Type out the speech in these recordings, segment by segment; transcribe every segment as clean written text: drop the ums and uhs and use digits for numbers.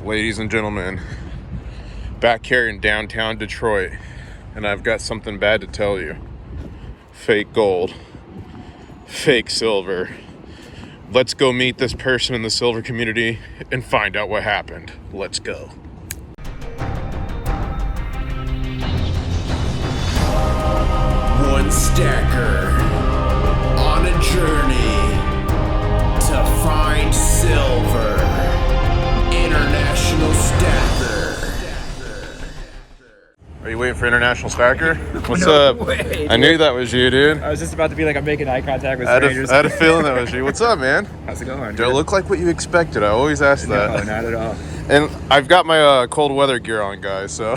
Ladies and gentlemen, back here in downtown Detroit, and I've got something bad to tell you. Fake gold, fake silver. Let's go meet this person in the silver community and find out what happened. Let's go. One stacker on a journey to find silver. International Stacker. Are you waiting for International Stacker? What's up? Way, I knew that was you, dude. I was just about to be like, I'm making eye contact with I strangers. had a feeling that was you. What's up, man? How's it going? Do I look like what you expected? I always ask that. No, not at all. And I've got my cold weather gear on, guys, so.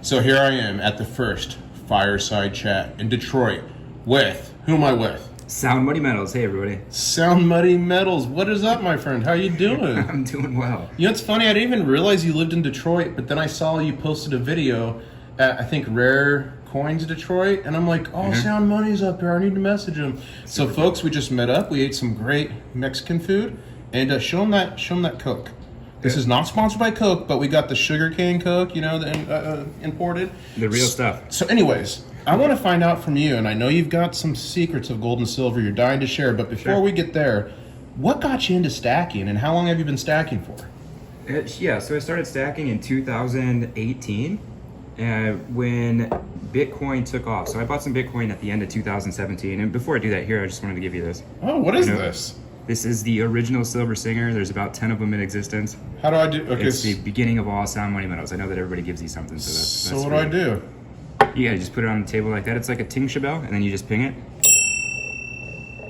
So here I am at the first fireside chat in Detroit with, who am I with? Sound Muddy Metals. Hey, everybody. Sound Muddy Metals. What is up, my friend? How you doing? I'm doing well. You know, it's funny, I didn't even realize you lived in Detroit, but then I saw you posted a video at, I think, Rare Coins Detroit, and I'm like, oh, Sound Money's up here. I need to message him. So, folks, we just met up. We ate some great Mexican food, and show them that Coke. This is not sponsored by Coke, but we got the sugarcane Coke, you know, the imported. The real stuff. So, anyways, I want to find out from you, and I know you've got some secrets of gold and silver you're dying to share, but before we get there, what got you into stacking, and how long have you been stacking for? So I started stacking in 2018 when Bitcoin took off. So I bought some Bitcoin at the end of 2017, and before I do that, here, I just wanted to give you this. Oh, what is this? This is the original Silver Singer. There's about 10 of them in existence. How do I do? Okay. It's the beginning of all Sound Money Metals. I know that everybody gives you something, so that's what do I do? You gotta just put it on the table like that. It's like a tingsha bell, and then you just ping it.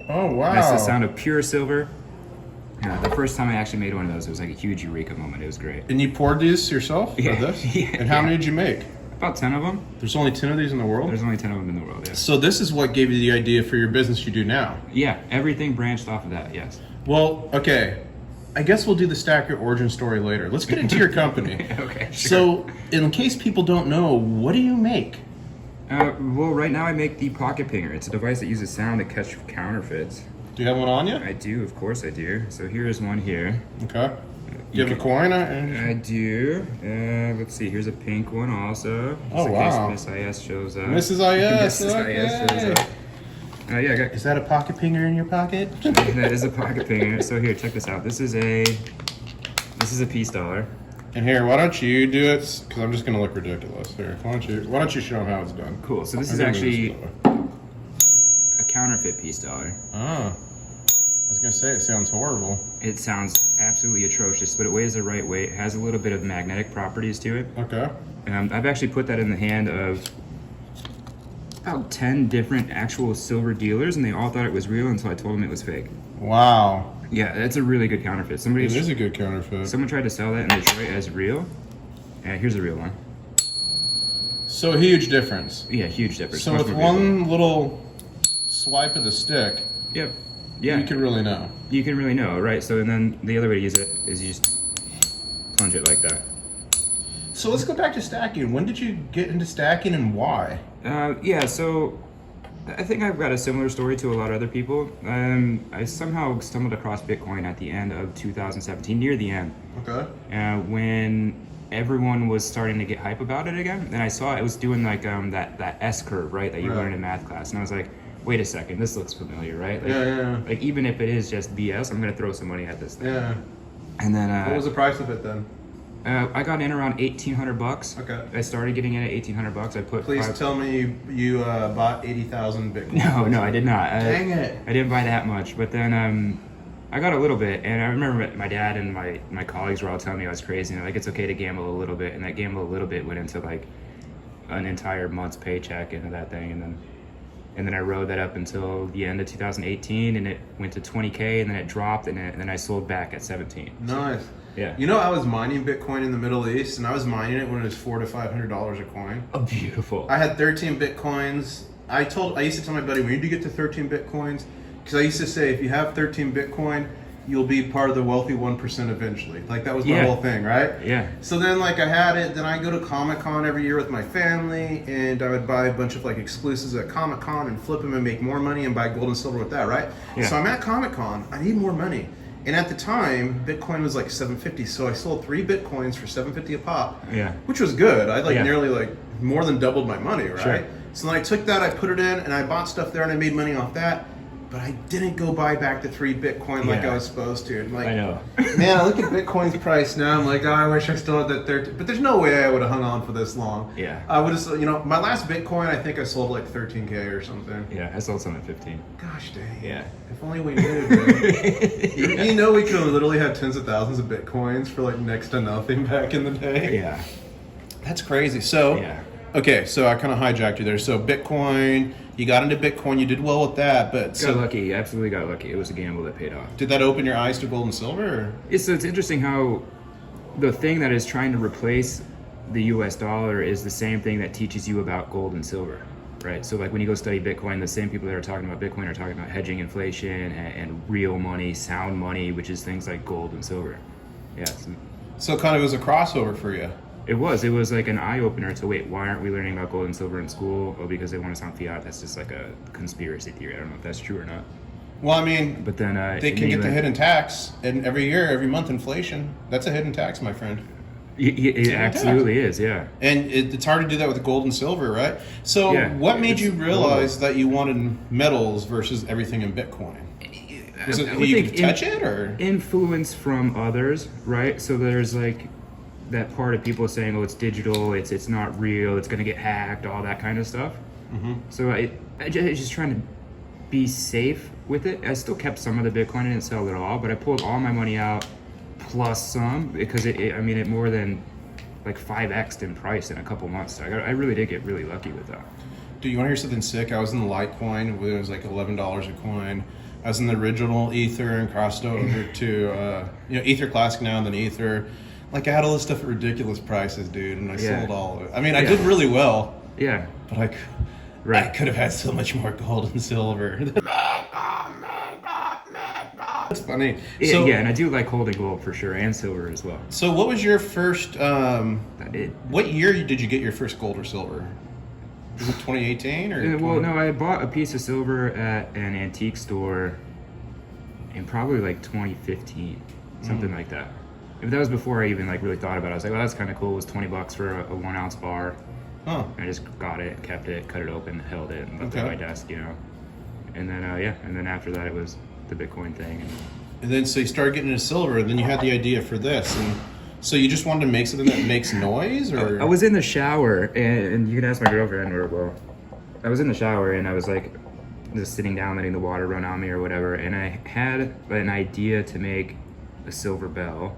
Oh, wow. That's the sound of pure silver. The first time I actually made one of those, it was like a huge eureka moment. It was great. And you poured these yourself? Yeah. Or this? Yeah. And how many did you make? About 10 of them. There's only 10 of these in the world? There's only 10 of them in the world, yeah. So this is what gave you the idea for your business you do now? Yeah, everything branched off of that, yes. Well, okay. I guess we'll do the Stacker origin story later. Let's get into your company. Okay, sure. So, in case people don't know, what do you make? Well, right now I make the Pocket Pinger. It's a device that uses sound to catch counterfeits. Do you have one on you? I do, of course I do. So here is one here. Okay. Do you have a coin? I do. Let's see, here's a pink one also. Oh, in wow. case Miss IS shows up. Mrs. IS, Mrs. okay. IS shows up. Yeah, I got... Is that a pocket pinger in your pocket? That is a pocket pinger. So here, check this out. This is a peace dollar. And here, why don't you do it? Because I'm just gonna look ridiculous. Here, why don't you show them how it's done? Cool. So this is actually a counterfeit peace dollar. Oh, I was gonna say it sounds horrible. It sounds absolutely atrocious, but it weighs the right weight. It has a little bit of magnetic properties to it. Okay. I've actually put that in the hand of about 10 different actual silver dealers, and they all thought it was real until I told them it was fake. Wow. Yeah, that's a really good counterfeit. It is a good counterfeit. Someone tried to sell that in Detroit as real. Here's a real one. So huge difference. Yeah, huge difference. So Much with more one little swipe of the stick, Yep. Yeah. you can really know. You can really know, right? So and then the other way to use it is you just plunge it like that. So let's go back to stacking. When did you get into stacking and why? Yeah, so I think I've got a similar story to a lot of other people. I somehow stumbled across Bitcoin at the end of 2017, near the end. Okay. When everyone was starting to get hype about it again. And I saw it was doing like that S curve, right, that you learn in math class. And I was like, wait a second, this looks familiar, right? Like, yeah. Like even if it is just BS, I'm gonna throw some money at this thing. Yeah. And then What was the price of it then? I got in around $1,800. Okay. I started getting in at $1,800. I put. Please tell me you bought 80,000 Bitcoin. No, I did not. Dang it! I didn't buy that much, but then I got a little bit, and I remember my dad and my colleagues were all telling me I was crazy, and like it's okay to gamble a little bit, and that gamble a little bit went into like an entire month's paycheck into that thing, and then I rode that up until the end of 2018, and it went to 20K, and then it dropped, and then I sold back at 17. Nice. Yeah. You know, I was mining Bitcoin in the Middle East, and I was mining it when it was $400 to $500 a coin. Oh, beautiful. I had 13 Bitcoins. I used to tell my buddy, we need to get to 13 Bitcoins, because I used to say, if you have 13 Bitcoin, you'll be part of the wealthy 1% eventually. Like, that was my whole thing, right? Yeah. So then, like, I had it. Then I go to Comic-Con every year with my family, and I would buy a bunch of, like, exclusives at Comic-Con and flip them and make more money and buy gold and silver with that, right? Yeah. So I'm at Comic-Con. I need more money. And at the time, Bitcoin was like 750, so I sold 3 Bitcoins for 750 a pop. Yeah. Which was good. I Yeah. nearly more than doubled my money, right? Sure. So then I took that, I put it in, and I bought stuff there, and I made money off that. But I didn't go buy back the 3 Bitcoin like Yeah. I was supposed to. And I know. Man, I look at Bitcoin's price now. I'm like, oh, I wish I still had that 13. But there's no way I would have hung on for this long. Yeah. I would have, my last Bitcoin, I think I sold like 13K or something. Yeah, I sold some at 15. Gosh dang. Yeah. If only we knew, dude. You know, we could have literally had tens of thousands of Bitcoins for like next to nothing back in the day. Yeah. That's crazy. So, Yeah. okay, so I kind of hijacked you there. So Bitcoin, you got into Bitcoin, you did well with that, but Got lucky. Absolutely got lucky. It was a gamble that paid off. did that open your eyes to gold and silver? Or? It's interesting how the thing that is trying to replace the US dollar is the same thing that teaches you about gold and silver, right? So like when you go study Bitcoin, the same people that are talking about Bitcoin are talking about hedging inflation and real money, sound money, which is things like gold and silver. Yeah. So kind of was a crossover for you. It was like an eye-opener to wait, why aren't we learning about gold and silver in school? Oh, because they want us on fiat. That's just like a conspiracy theory. I don't know if that's true or not. Well, I mean, But then they can get the hidden tax, and every month inflation. That's a hidden tax, my friend. It absolutely is, yeah. And it's hard to do that with gold and silver, right? So Yeah, what made you it's realize that you wanted metals versus everything in Bitcoin? Was it I would you think could touch it, or? influence from others, right? So there's like that part of people saying, "Oh, it's digital, it's not real, it's gonna get hacked," all that kind of stuff. Mm-hmm. So I just trying to be safe with it. I still kept some of the Bitcoin, I didn't sell it all, but I pulled all my money out plus some because it more than like 5x'd in price in a couple months. So I really did get really lucky with that. Do you want to hear something sick? I was in the Litecoin, where it was like $11 a coin. I was in the original Ether and crossed over to Ether Classic now and then Ether. Like I had all this stuff at ridiculous prices, dude, and I sold all of it. I mean, I did really well. Yeah. But I could have had so much more gold and silver. That's funny. So, Yeah, and I do like holding gold for sure, and silver as well. So what was your first, I did. what year did you get your first gold or silver? Was it 2018 or? Well, no, I bought a piece of silver at an antique store in probably like 2015, something like that. If that was before I even like really thought about it, I was like, well, that's kind of cool. It was $20 for a 1 ounce bar. Huh. And I just got it, kept it, cut it open, held it, and left it on my desk, And then, and then after that, it was the Bitcoin thing. And then so you started getting into silver, and then you had the idea for this, and so you just wanted to make something that makes noise, or? I was in the shower, and you can ask my girlfriend, I was in the shower, and I was like, just sitting down, letting the water run on me or whatever, and I had an idea to make a silver bell.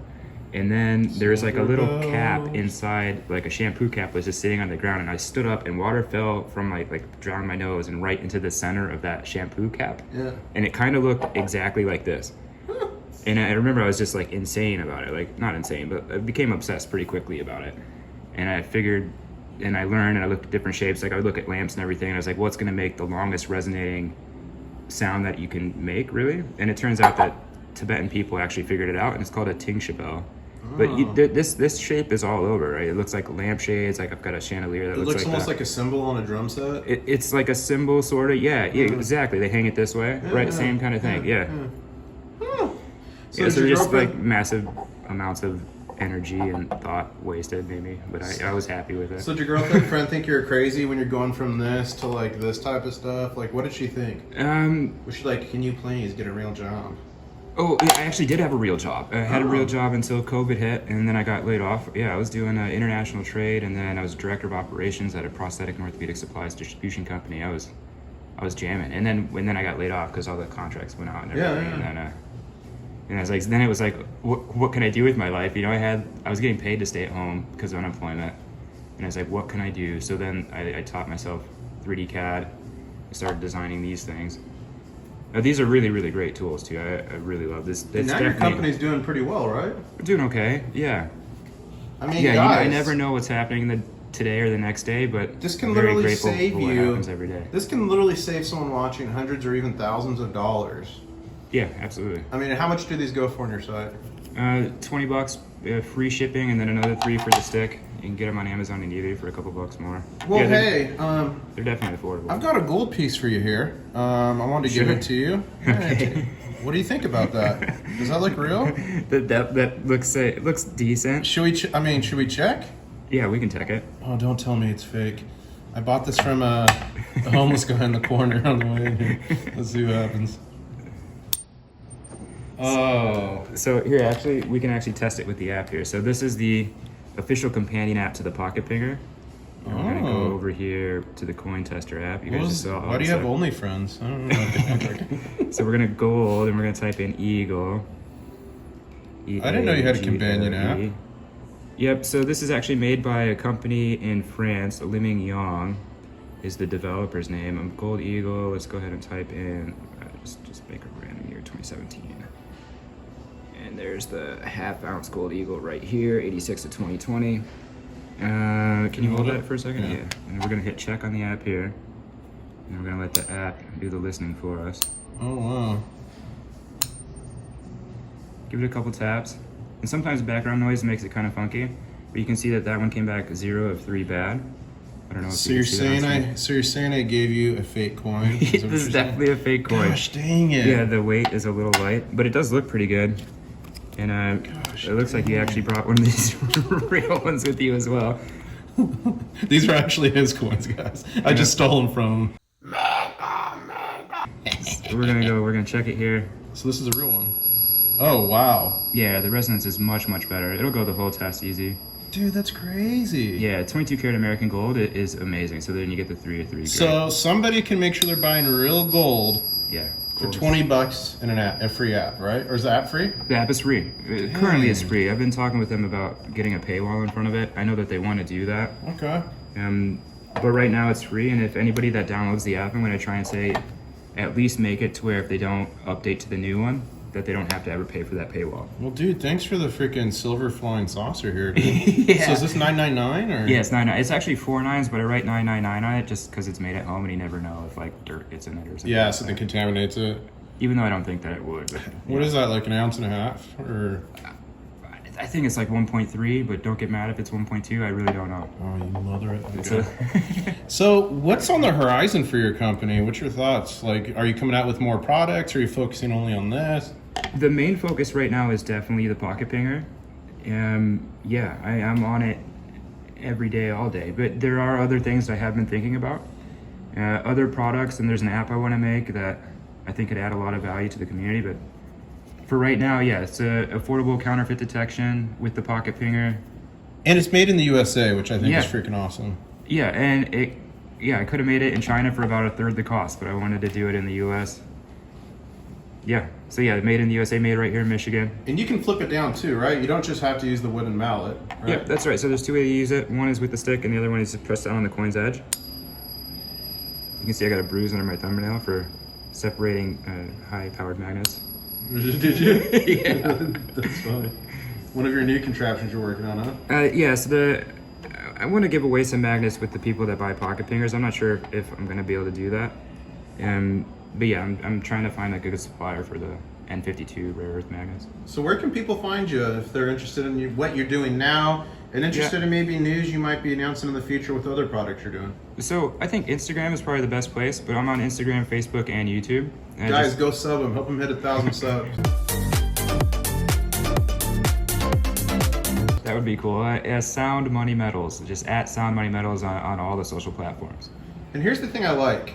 And then there's like a little cap inside, like a shampoo cap was just sitting on the ground, and I stood up and water fell from like down my nose and right into the center of that shampoo cap. Yeah. And it kind of looked exactly like this. And I remember I was just like insane about it, like not insane, but I became obsessed pretty quickly about it. And I figured, and I learned, and I looked at different shapes, like I would look at lamps and everything, and I was like, what's gonna make the longest resonating sound that you can make, really? And it turns out that Tibetan people actually figured it out, and it's called a tingsha bell. But this shape is all over, right? It looks like lampshades. Like I've got a chandelier that looks like almost that. like a symbol on a drum set. It's like a symbol, sort of. Yeah, exactly. They hang it this way, right? Same kind of thing. Yeah. So So just like massive amounts of energy and thought wasted, maybe. But I was happy with it. So did your girlfriend friend think you're crazy when you're going from this to like this type of stuff? Like, what did she think? Was she like, can you please get a real job? Oh, I actually did have a real job. I had a real job until COVID hit, and then I got laid off. Yeah, I was doing international trade, and then I was director of operations at a prosthetic and orthopedic supplies distribution company. I was jamming, and then I got laid off because all the contracts went out and everything. And I was like, then it was like, what can I do with my life? I was getting paid to stay at home because of unemployment, and I was like, what can I do? So then I taught myself 3D CAD. I started designing these things. Now, these are really, really great tools too. I really love this. Now your company's doing pretty well, right? We're doing okay. Yeah. I mean, yeah, guys, I never know what's happening today or the next day, but this can I'm very literally grateful save for what you. happens every day. This can literally save someone watching hundreds or even thousands of dollars. Yeah, absolutely. I mean, how much do these go for on your site? $20 free shipping, and then another $3 for the stick. You can get them on Amazon and eBay for a couple bucks more. Well, yeah, hey, they're definitely affordable. I've got a gold piece for you here. I wanted to give it to you. Okay. What do you think about that? Does that look real? That looks it looks decent. Should we? Should we check? Yeah, we can check it. Oh, don't tell me it's fake. I bought this from a homeless guy in the corner on the way in here. Let's see what happens. Oh. So here, actually, we can actually test it with the app here. So this is the official companion app to the Pocket Pinger. And we're gonna go over here to the coin tester app. You guys just saw. Why do you have OnlyFriends? I don't know. So we're gonna gold and we're gonna type in Eagle. I didn't know you had a companion app. Yep. So this is actually made by a company in France. Liming Yang is the developer's name. Gold Eagle. Let's go ahead and type in. Just make a random year, 2017. And there's the half-ounce gold eagle right here, 86 to 2020. Can you hold that for a second? Yeah. And we're gonna hit check on the app here. And we're gonna let the app do the listening for us. Oh, wow. Give it a couple taps. And sometimes background noise makes it kind of funky. But you can see that one came back 0 of 3 bad. I don't know if so you're saying I gave you a fake coin? This is definitely a fake coin. Gosh, dang it. Yeah, the weight is a little light, but it does look pretty good. And it looks like you actually brought one of these real ones with you as well. These are actually his coins, guys. I just stole them from him. So we're gonna check it here. So this is a real one. Oh, wow. Yeah, the resonance is much, much better. It'll go the whole test easy. Dude, that's crazy. Yeah, 22 karat American gold is amazing. So then you get the 3 of 3 grade. So somebody can make sure they're buying real gold. Yeah. For $20 in a free app, right? Or is the app free? The app is free. Currently it's free. I've been talking with them about getting a paywall in front of it. I know that they want to do that. Okay. But right now it's free, and if anybody that downloads the app, I'm going to try and say at least make it to where if they don't update to the new one, that they don't have to ever pay for that paywall. Well, dude, thanks for the freaking silver flying saucer here, dude. Yeah. So is this $9.99 or? Yeah, it's 99. It's actually 4 nines, but I write 999 on it just because it's made at home, and you never know if like dirt gets in it or something. Yeah, like something contaminates it. Even though I don't think that it would. But, what is that, like an ounce and a half, or? I think it's like 1.3, but don't get mad if it's 1.2. I really don't know. Oh, you mother it. Okay. So what's on the horizon for your company? What's your thoughts? Like, are you coming out with more products? Or are you focusing only on this? The main focus right now is definitely the Pocket Pinger. Yeah, I'm on it every day, all day. But there are other things I have been thinking about. Other products, and there's an app I want to make that I think could add a lot of value to the community. But for right now, yeah, it's a affordable counterfeit detection with the Pocket Pinger. And it's made in the USA, which I think is freaking awesome. Yeah, and I could have made it in China for about 1/3 the cost, but I wanted to do it in the US. Yeah, so yeah, made in the USA, made right here in Michigan. And you can flip it down too, right? You don't just have to use the wooden mallet, right? Yep, that's right. So there's 2 ways to use it. One is with the stick, and the other one is to press down on the coin's edge. You can see I got a bruise under my thumbnail for separating high-powered magnets. Did you? Yeah. That's funny. One of your new contraptions you're working on, huh? Yeah, so I want to give away some magnets with the people that buy Pocket Pingers. I'm not sure if I'm going to be able to do that. But yeah, I'm trying to find like a good supplier for the N52 rare earth magnets. So where can people find you if they're interested in what you're doing now and interested in maybe news you might be announcing in the future with other products you're doing? So I think Instagram is probably the best place, but I'm on Instagram, Facebook, and YouTube. And guys, go sub them. Help them hit 1,000 subs. That would be cool. Sound Money Metals. Just at Sound Money Metals on all the social platforms. And here's the thing I like,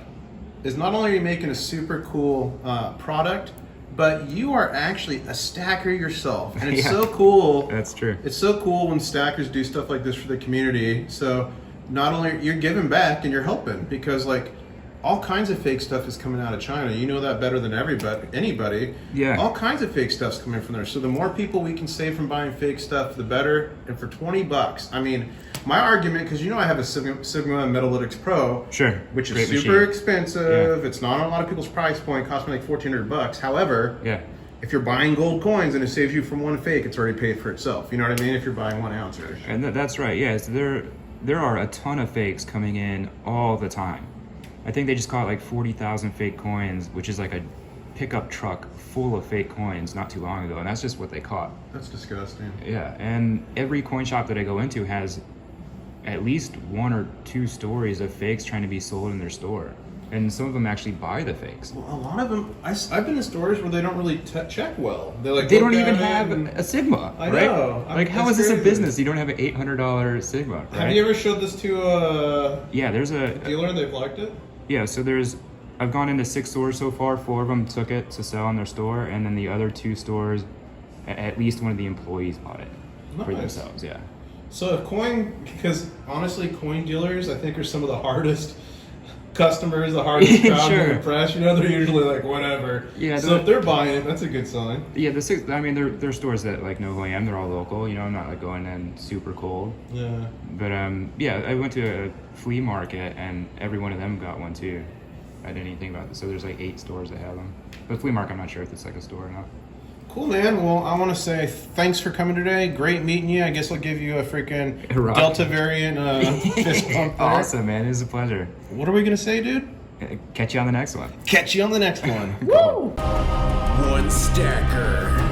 is not only are you making a super cool product, but you are actually a stacker yourself. And it's so cool. That's true. It's so cool when stackers do stuff like this for the community. So not only you're giving back and you're helping, because like all kinds of fake stuff is coming out of China. You know that better than anybody. Yeah. All kinds of fake stuff's coming from there. So the more people we can save from buying fake stuff, the better. And for $20, I mean, my argument, because you know I have a Sigma Metalytics Pro, which is super expensive. It's not on a lot of people's price point. Cost me like $1,400. However, if you're buying gold coins and it saves you from one fake, it's already paid for itself. You know what I mean? If you're buying 1 ounce. And that's right. Yeah. So there are a ton of fakes coming in all the time. I think they just caught like 40,000 fake coins, which is like a pickup truck full of fake coins not too long ago, and that's just what they caught. That's disgusting. Yeah, and every coin shop that I go into has at least 1 or 2 stories of fakes trying to be sold in their store. and some of them actually buy the fakes. Well, a lot of them, I've been in stores where they don't really check well. They're like, They look don't even at it have and- a Sigma, I right? know. Like, how That's is this a crazy. business? You don't have an $800 Sigma, right? Have you ever showed this to a Yeah, there's a dealer and they've liked it? yeah. So I've gone into 6 stores so far. 4 of them took it to sell in their store, and then the other 2 stores, at least one of the employees bought it for Nice. themselves. Yeah. So if because honestly, coin dealers, I think, are some of the hardest customers, the hardest crowd Sure. to impress. You know, they're usually like, whatever. Yeah, So if they're buying it, that's a good sign. Yeah, I mean, they're stores that like know who I am. They're all local. You know, I'm not like going in super cold. Yeah. But yeah, I went to a flea market and every one of them got one too. I didn't even think about this. So there's like 8 stores that have them. But flea market, I'm not sure if it's like a store or not. Cool, man. Well, I want to say thanks for coming today. Great meeting you. I guess I'll give you a freaking Rock. Delta variant fist bump there. Awesome, man. It was a pleasure. What are we going to say, dude? Catch you on the next one. Catch you on the next one. Woo! One stacker.